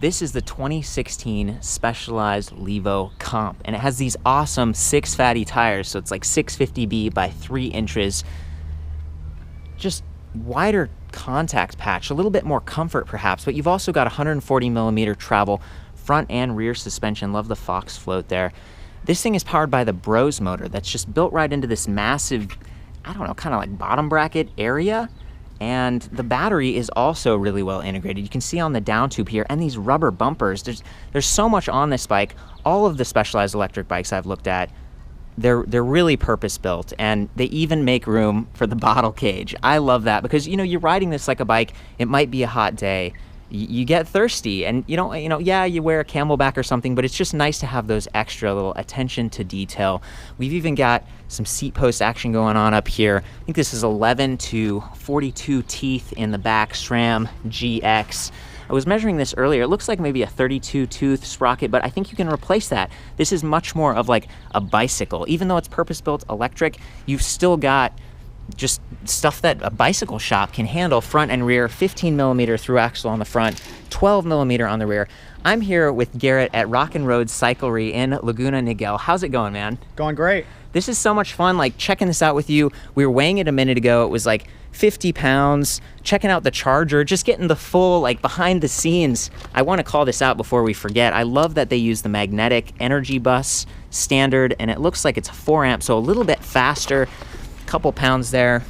This is the 2016 Specialized Levo Comp, and it has these awesome 6Fattie tires, so it's like 650B by 3 inches. Just wider contact patch, a little bit more comfort perhaps, but you've also got 140 millimeter travel front and rear suspension. Love the Fox float there. This thing is powered by the Brose motor that's just built right into this massive, I don't know, kind of like bottom bracket area. And the battery is also really well integrated. You can see on the down tube here, and these rubber bumpers. There's so much on this bike. All of the Specialized electric bikes I've looked at, they're really purpose built, and they even make room for the bottle cage. I love that because, you know, you're riding this like a bike. It might be a hot day. You get thirsty, and yeah, you wear a Camelback or something, but it's just nice to have those extra little attention to detail. We've even got some seat post action going on up here. I think this is 11 to 42 teeth in the back SRAM GX. I was measuring this earlier. It looks like maybe a 32 tooth sprocket, but I think you can replace that. This is much more of like a bicycle. Even though it's purpose-built electric, you've still got just stuff that a bicycle shop can handle, front and rear, 15 millimeter through axle on the front, 12 millimeter on the rear. I'm here with Garrett at Rockin' Road Cyclery in Laguna Niguel. How's it going, man? Going great. This is so much fun, like checking this out with you. We were weighing it a minute ago. It was like 50 pounds, checking out the charger, just getting the full, like behind the scenes. I want to call this out before we forget. I love that they use the magnetic energy bus standard, and it looks like it's 4 amp, so a little bit faster. Couple pounds there.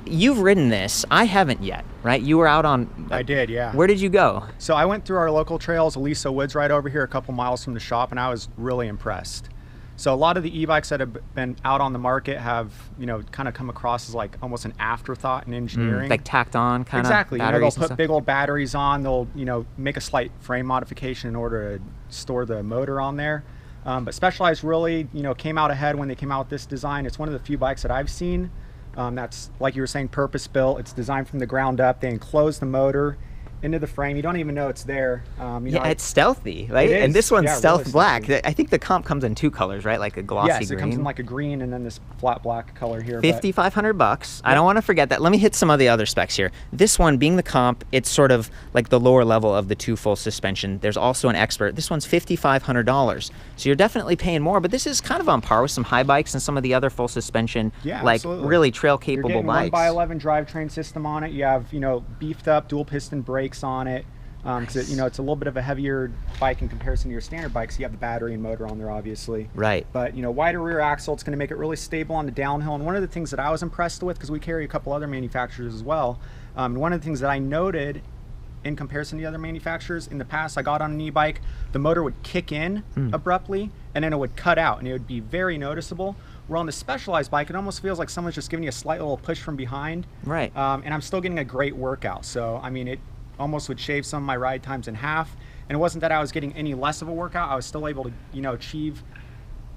You've ridden this. I haven't yet, right? You were out on... I did, yeah. Where did you go? So I went through our local trails, Aliso Woods right over here, a couple miles from the shop, and I was really impressed. So a lot of the e-bikes that have been out on the market have, you know, kind of come across as like almost an afterthought in engineering. Like tacked on kind exactly. of Exactly. They'll put big old batteries on. They'll, you know, make a slight frame modification in order to store the motor on there. But Specialized really, you know, came out ahead when they came out with this design. It's one of the few bikes that I've seen that's, like you were saying, purpose built. It's designed from the ground up. They enclose the motor into the frame. You don't even know it's there. It's stealthy, right? And this one's stealth really black. Stealthy. I think the comp comes in 2 colors, right? Like a glossy green. Yes, it comes in like a green and then this flat black color here. $5,500. I don't want to forget that. Let me hit some of the other specs here. This one being the comp, it's sort of like the lower level of the 2 full suspension. There's also an expert. This one's $5,500. So you're definitely paying more, but this is kind of on par with some high bikes and some of the other full suspension, like absolutely. Really trail capable you're getting bikes. 1x11 drivetrain system on it. You have, you know, beefed up dual piston brakes on it. Nice. You know, it's a little bit of a heavier bike in comparison to your standard bike, so you have the battery and motor on there, obviously. Right. But, you know, wider rear axle, it's going to make it really stable on the downhill. And one of the things that I was impressed with, because we carry a couple other manufacturers as well, one of the things that I noted in comparison to the other manufacturers, in the past I got on an e-bike, the motor would kick in abruptly, and then it would cut out, and it would be very noticeable. Where on the Specialized bike, it almost feels like someone's just giving you a slight little push from behind. Right. And I'm still getting a great workout. So, I mean, it almost would shave some of my ride times in half. And it wasn't that I was getting any less of a workout. I was still able to, you know, achieve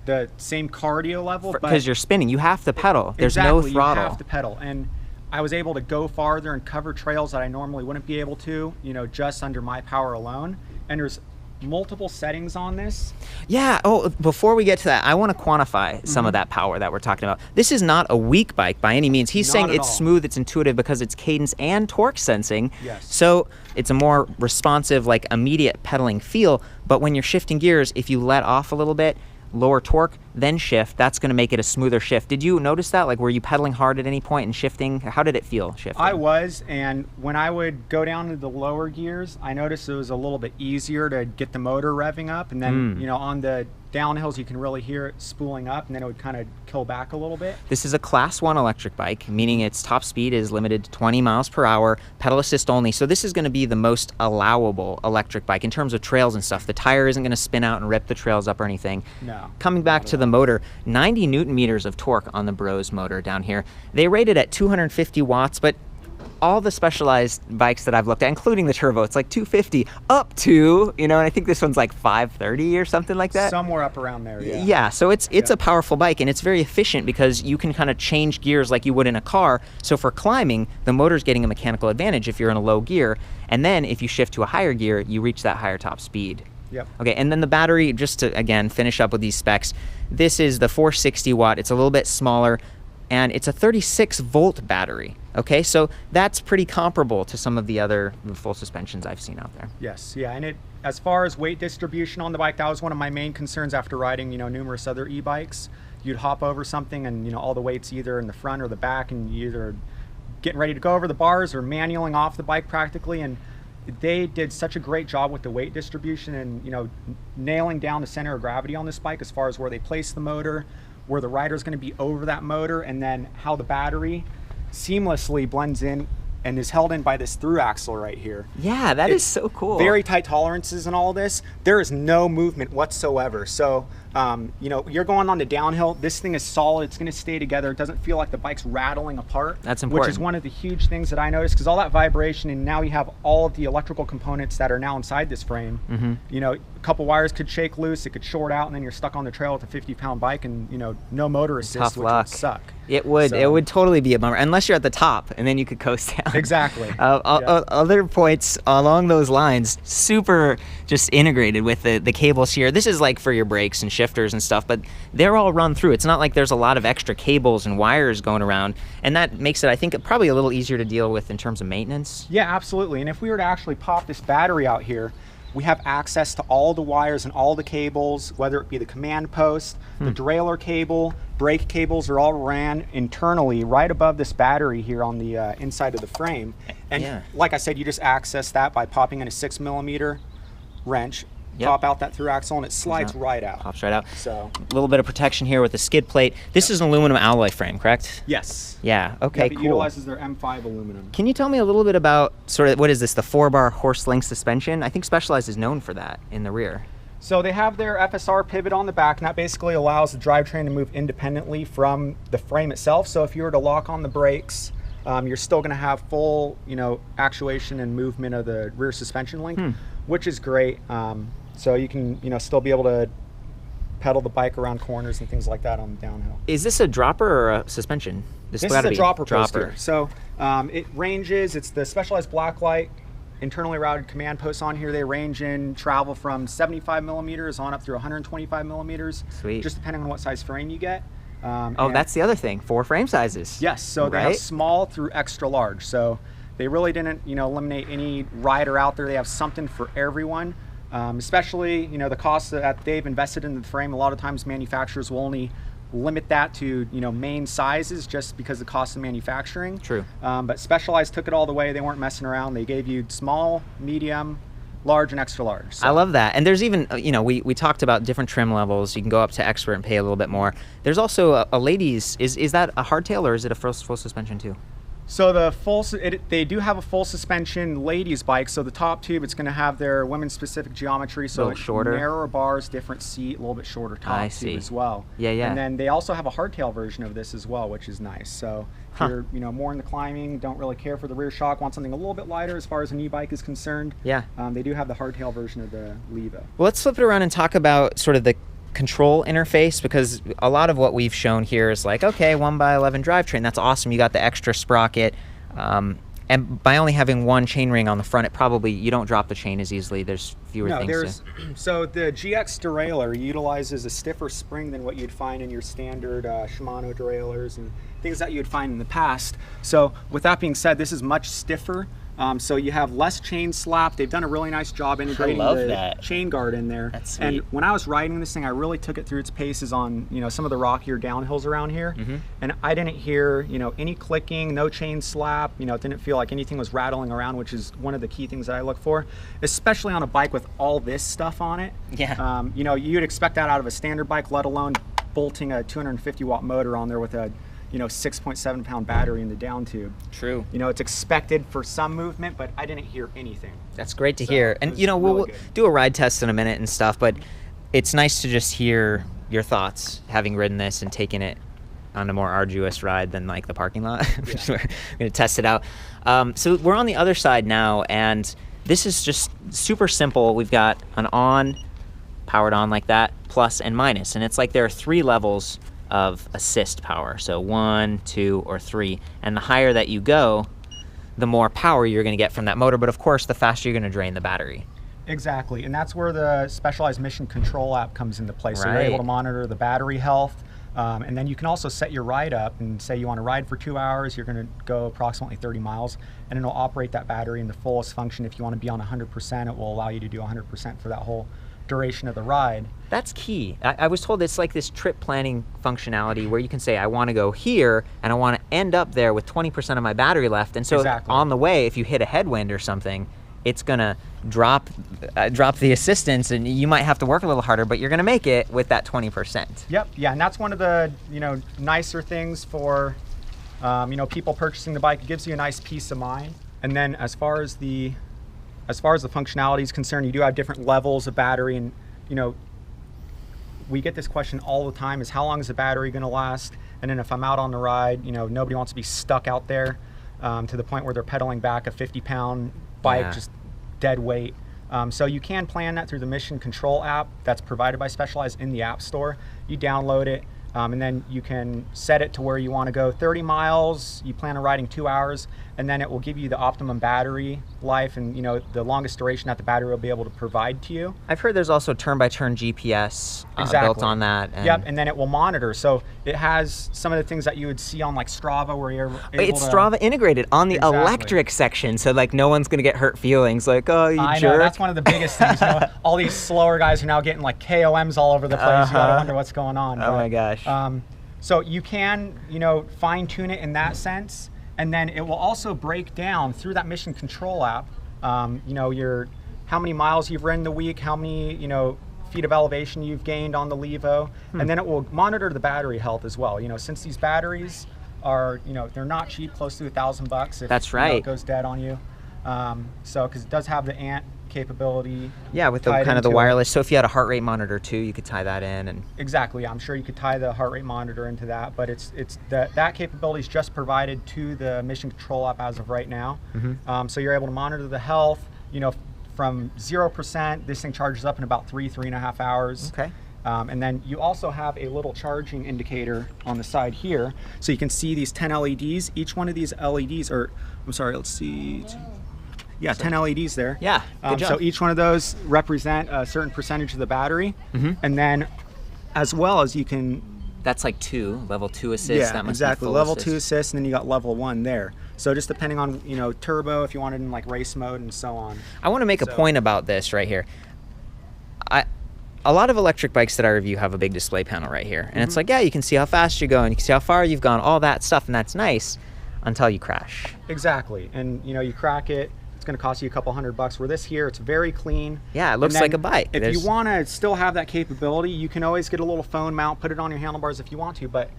the same cardio level. Because you're spinning. You have to pedal. There's exactly, no throttle. You have to pedal. And I was able to go farther and cover trails that I normally wouldn't be able to, you know, just under my power alone. And there's multiple settings on this. Yeah. Oh, before we get to that, I want to quantify some of that power that we're talking about. This is not a weak bike by any means. He's saying it's smooth, it's intuitive because it's cadence and torque sensing. Yes. So it's a more responsive, like immediate pedaling feel. But when you're shifting gears, if you let off a little bit, lower torque, then shift, that's going to make it a smoother shift. Did you notice that? Like, were you pedaling hard at any point and shifting? How did it feel shifting? I was, and when I would go down to the lower gears, I noticed it was a little bit easier to get the motor revving up, and then, you know, on the downhills, you can really hear it spooling up, and then it would kind of kill back a little bit. This is a Class 1 electric bike, meaning its top speed is limited to 20 miles per hour, pedal assist only. So this is going to be the most allowable electric bike in terms of trails and stuff. The tire isn't going to spin out and rip the trails up or anything. No. Coming back to the motor, 90 Newton meters of torque on the Brose motor down here. They rate it at 250 watts, but all the Specialized bikes that I've looked at, including the turbo, it's like 250 up to, you know, and I think this one's like 530 or something like that. Somewhere up around there, yeah. Yeah, so it's a powerful bike, and it's very efficient because you can kind of change gears like you would in a car. So for climbing, the motor's getting a mechanical advantage if you're in a low gear, and then if you shift to a higher gear, you reach that higher top speed. Yep. Okay, and then the battery, just to, again, finish up with these specs, this is the 460 watt. It's a little bit smaller. and it's a 36-volt battery. Okay, so that's pretty comparable to some of the other full suspensions I've seen out there. Yes, yeah, and as far as weight distribution on the bike, that was one of my main concerns after riding, numerous other e-bikes. You'd hop over something and, all the weight's either in the front or the back, and you either getting ready to go over the bars or manualing off the bike practically. And they did such a great job with the weight distribution and, nailing down the center of gravity on this bike as far as where they place the motor, where the rider's going to be over that motor, and then how the battery seamlessly blends in and is held in by this through axle right here. Yeah, that is so cool. Very tight tolerances in all this. There is no movement whatsoever. So, you're going on the downhill. This thing is solid. It's going to stay together. It doesn't feel like the bike's rattling apart. That's important. Which is one of the huge things that I noticed, because all that vibration, and now you have all of the electrical components that are now inside this frame. A couple wires could shake loose, it could short out, and then you're stuck on the trail with a 50-pound bike and, no motor assist, which would suck. It would. It would totally be a bummer, unless you're at the top, and then you could coast down. Exactly. Other points along those lines, super just integrated with the cables here. This is like for your brakes and shifters and stuff, but they're all run through. It's not like there's a lot of extra cables and wires going around, and that makes it, I think, probably a little easier to deal with in terms of maintenance. Yeah, absolutely. And if we were to actually pop this battery out here, we have access to all the wires and all the cables, whether it be the command post, the derailleur cable, brake cables are all ran internally right above this battery here on the inside of the frame. And like I said, you just access that by popping in a 6mm wrench, pop out that through axle, and it slides right out. Pops right out. So a little bit of protection here with the skid plate. This is an aluminum alloy frame, correct? Yes. Yeah, okay, It utilizes their M5 aluminum. Can you tell me a little bit about sort of, what is this, the 4-bar horse length suspension? I think Specialized is known for that in the rear. So they have their FSR pivot on the back, and that basically allows the drivetrain to move independently from the frame itself. So if you were to lock on the brakes, you're still going to have full, actuation and movement of the rear suspension link, which is great. So you can, still be able to pedal the bike around corners and things like that on the downhill. Is this a dropper or a suspension? This is a dropper poster. So it ranges, it's the Specialized blacklight internally routed command posts on here. They range in travel from 75mm on up through 125mm. Sweet. Just depending on what size frame you get. That's the other thing, 4 frame sizes. Yes, so they have small through extra large. So they really didn't, eliminate any rider out there. They have something for everyone. Especially, the cost that they've invested in the frame. A lot of times manufacturers will only limit that to, main sizes just because of the cost of manufacturing. True. But Specialized took it all the way. They weren't messing around. They gave you small, medium, large, and extra large. So. I love that. And there's even, we talked about different trim levels. You can go up to expert and pay a little bit more. There's also a ladies, is that a hardtail or is it a full suspension too? So they do have a full suspension ladies bike. So the top tube, it's going to have their women's specific geometry. So a little shorter, narrower bars, different seat, a little bit shorter top tube as well. Yeah, yeah. And then they also have a hardtail version of this as well, which is nice. So if you're more in the climbing, don't really care for the rear shock, want something a little bit lighter as far as an e-bike is concerned. Yeah. They do have the hardtail version of the Levo. Well, let's flip it around and talk about sort of the control interface, because a lot of what we've shown here is like, okay, 1x11 drivetrain, that's awesome, you got the extra sprocket, and by only having one chain ring on the front, you don't drop the chain as easily. There's fewer things so the GX derailleur utilizes a stiffer spring than what you'd find in your standard Shimano derailleurs and things that you'd find in the past. So with that being said, this is much stiffer. So you have less chain slap. They've done a really nice job integrating the chain guard in there. That's sweet. And when I was riding this thing, I really took it through its paces on some of the rockier downhills around here, and I didn't hear any clicking, no chain slap. It didn't feel like anything was rattling around, which is one of the key things that I look for, especially on a bike with all this stuff on it. Yeah. You'd expect that out of a standard bike, let alone bolting a 250-watt motor on there with a 6.7 pound battery in the down tube. True. It's expected for some movement, but I didn't hear anything. That's great to hear. And we'll do a ride test in a minute and stuff, but it's nice to just hear your thoughts having ridden this and taken it on a more arduous ride than like the parking lot. We're gonna test it out. So we're on the other side now, and this is just super simple. We've got an on, powered on like that, plus and minus, and it's like there are 3 levels of assist power, so 1, 2, or 3, and the higher that you go, the more power you're going to get from that motor, but of course the faster you're going to drain the battery. Exactly, and that's where the Specialized Mission Control app comes into play. So you're able to monitor the battery health, And then you can also set your ride up and say you want to ride for 2 hours, you're going to go approximately 30 miles, and it'll operate that battery in the fullest function. If you want to be on 100%, it will allow you to do 100% for that whole duration of the ride. That's key. I was told it's like this trip planning functionality where you can say, I want to go here and I want to end up there with 20% of my battery left. And so on the way, if you hit a headwind or something, it's gonna drop the assistance, and you might have to work a little harder, but you're gonna make it with that 20%. Yep. Yeah, and that's one of the nicer things for people purchasing the bike. It gives you a nice peace of mind. And then as far as the functionality is concerned, you do have different levels of battery, and we get this question all the time: is how long is the battery going to last? And then if I'm out on the ride, nobody wants to be stuck out there to the point where they're pedaling back a 50-pound bike, just dead weight. So you can plan that through the Mission Control app that's provided by Specialized in the App Store. You download it, and then you can set it to where you want to go 30 miles. You plan on riding 2 hours, and then it will give you the optimum battery life and the longest duration that the battery will be able to provide to you. I've heard there's also turn-by-turn GPS built on that. Yep, and then it will monitor. So it has some of the things that you would see on like Strava, where you're able it's Strava integrated on the electric section, so like no one's gonna get hurt feelings like, oh, you jerk. I know, that's one of the biggest things. All these slower guys are now getting like KOMs all over the place. You gotta wonder what's going on. Oh my gosh. So you can fine tune it in that sense. And then it will also break down through that Mission Control app, your how many miles you've ridden the week, how many feet of elevation you've gained on the Levo, and then it will monitor the battery health as well. Since these batteries are they're not cheap, close to $1,000 if that's right. It goes dead on you. Because it does have the ANT capability. Yeah, with the kind of the wireless. So if you had a heart rate monitor too, you could tie that in. And exactly, I'm sure you could tie the heart rate monitor into that. But that capability is just provided to the Mission Control app as of right now. So you're able to monitor the health. From 0%, this thing charges up in about 3.5 hours. Okay. And then you also have a little charging indicator on the side here, so you can see these 10 LEDs. Each one of these LEDs, let's see. Yeah, 10 LEDs there. Yeah, good job. So each one of those represent a certain percentage of the battery. And then as well as you can... That's like level 2 assist. Yeah, that must exactly. Be full level assist. 2 assist, and then you got level 1 there. So just depending on, turbo, if you wanted in like race mode and so on. I want to make a point about this right here. A lot of electric bikes that I review have a big display panel right here. And it's like, yeah, you can see how fast you're going, you can see how far you've gone, all that stuff, and that's nice until you crash. Exactly. And, you crack it, it's going to cost you a couple $100. Where this here, it's very clean. Yeah, it looks like a bike. If you want to still have that capability, you can always get a little phone mount, put it on your handlebars if you want to. But,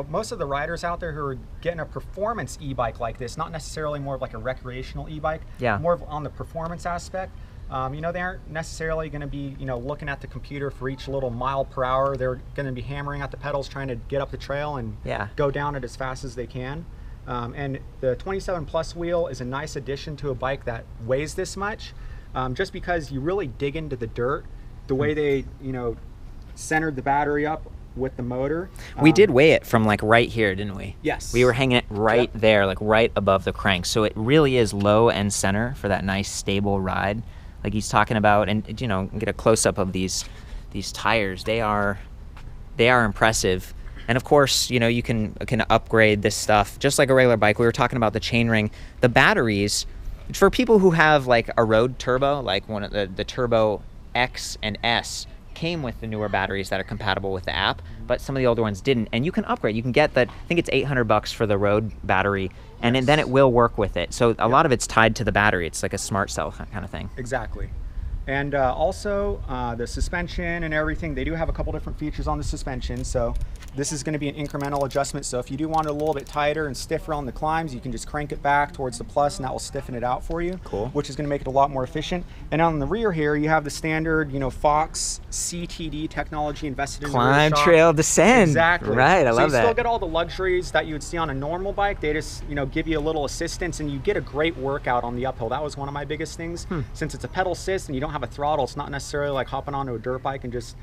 most of the riders out there who are getting a performance e-bike like this, not necessarily more of like a recreational e-bike, more of on the performance aspect, they aren't necessarily going to be, looking at the computer for each little mile per hour. They're going to be hammering at the pedals, trying to get up the trail and go down it as fast as they can. And the 27 Plus wheel is a nice addition to a bike that weighs this much, just because you really dig into the dirt, the way they, centered the battery up with the motor. We did weigh it from like right here, didn't we? Yes. We were hanging it right there, like right above the crank. So it really is low and center for that nice stable ride like he's talking about. And get a close-up of these tires. They are impressive. And of course, you can upgrade this stuff just like a regular bike. We were talking about the chainring. The batteries, for people who have like a road turbo, like one of the Turbo X and S, came with the newer batteries that are compatible with the app, but some of the older ones didn't. And you can upgrade. You can get that, I think it's $800 for the road battery, and then it will work with it. So a lot of it's tied to the battery. It's like a smart cell kind of thing. Exactly. And also the suspension and everything, they do have a couple different features on the suspension. So this is going to be an incremental adjustment. So if you do want it a little bit tighter and stiffer on the climbs, you can just crank it back towards the plus, and that will stiffen it out for you. Cool. Which is going to make it a lot more efficient. And on the rear here, you have the standard, Fox CTD technology invested in the rear Climb, shock. trail, descend. Exactly. Right, I love that. So you still get all the luxuries that you would see on a normal bike. They just, give you a little assistance, and you get a great workout on the uphill. That was one of my biggest things. Since it's a pedal assist and you don't have a throttle, it's not necessarily like hopping onto a dirt bike and just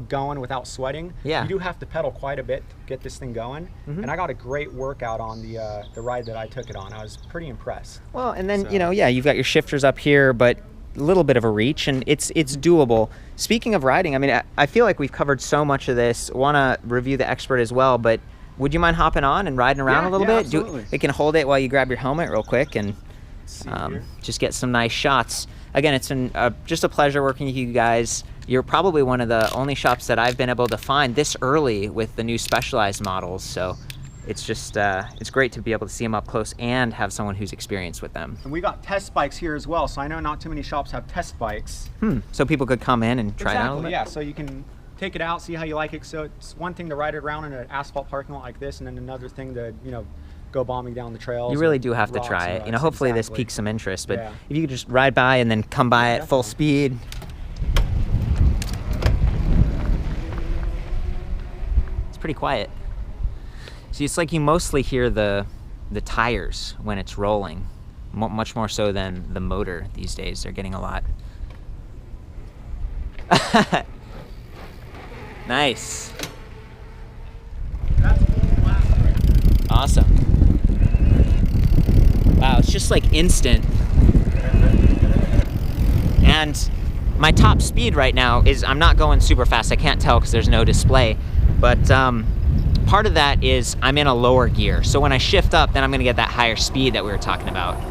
going without sweating. Yeah. You do have to pedal quite a bit to get this thing going. And I got a great workout on the ride that I took it on. I was pretty impressed. Well, and then you've got your shifters up here, but little bit of a reach, and it's doable. Speaking of riding, I mean, I feel like we've covered so much of this. Want to review the Expert as well, but would you mind hopping on and riding around a little bit? Absolutely. It can hold it while you grab your helmet real quick and just get some nice shots. Again, it's been just a pleasure working with you guys. You're probably one of the only shops that I've been able to find this early with the new Specialized models, so it's just it's great to be able to see them up close and have someone who's experienced with them. And we got test bikes here as well, so I know not too many shops have test bikes. So people could come in and try it out a little bit? Yeah, so you can take it out, see how you like it. So it's one thing to ride it around in an asphalt parking lot like this, and then another thing to, you know, go bombing down the trails. You really do have to try it. You know, hopefully this piques some interest, but if you could just ride by and then come by at full speed. It's pretty quiet. See, it's like you mostly hear the tires when it's rolling, much more so than the motor these days. They're getting a lot. Nice. That's awesome. Wow, it's just like instant. And my top speed right now is, I'm not going super fast. I can't tell because there's no display, but part of that is I'm in a lower gear. So when I shift up, then I'm gonna get that higher speed that we were talking about.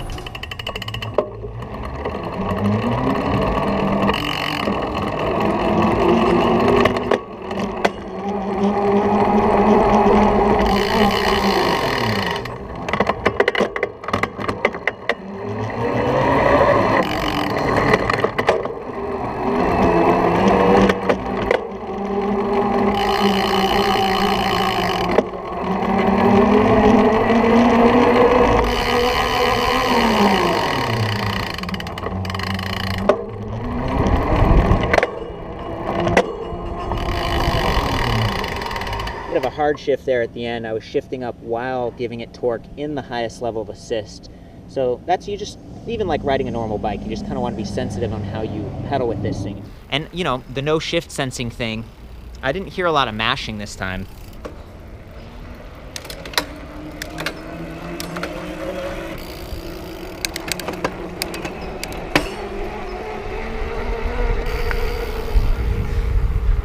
Of a hard shift there at the end. I was shifting up while giving it torque in the highest level of assist. So that's, you just, even like riding a normal bike, you just kind of want to be sensitive on how you pedal with this thing. And you know, the no shift sensing thing, I didn't hear a lot of mashing this time.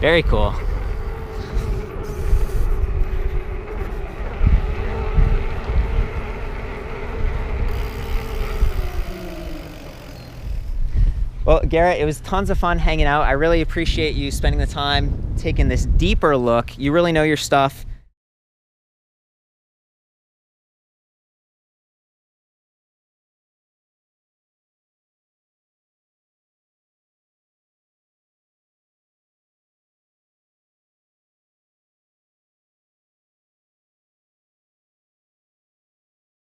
Very cool. Well, Garrett, it was tons of fun hanging out. I really appreciate you spending the time taking this deeper look. You really know your stuff.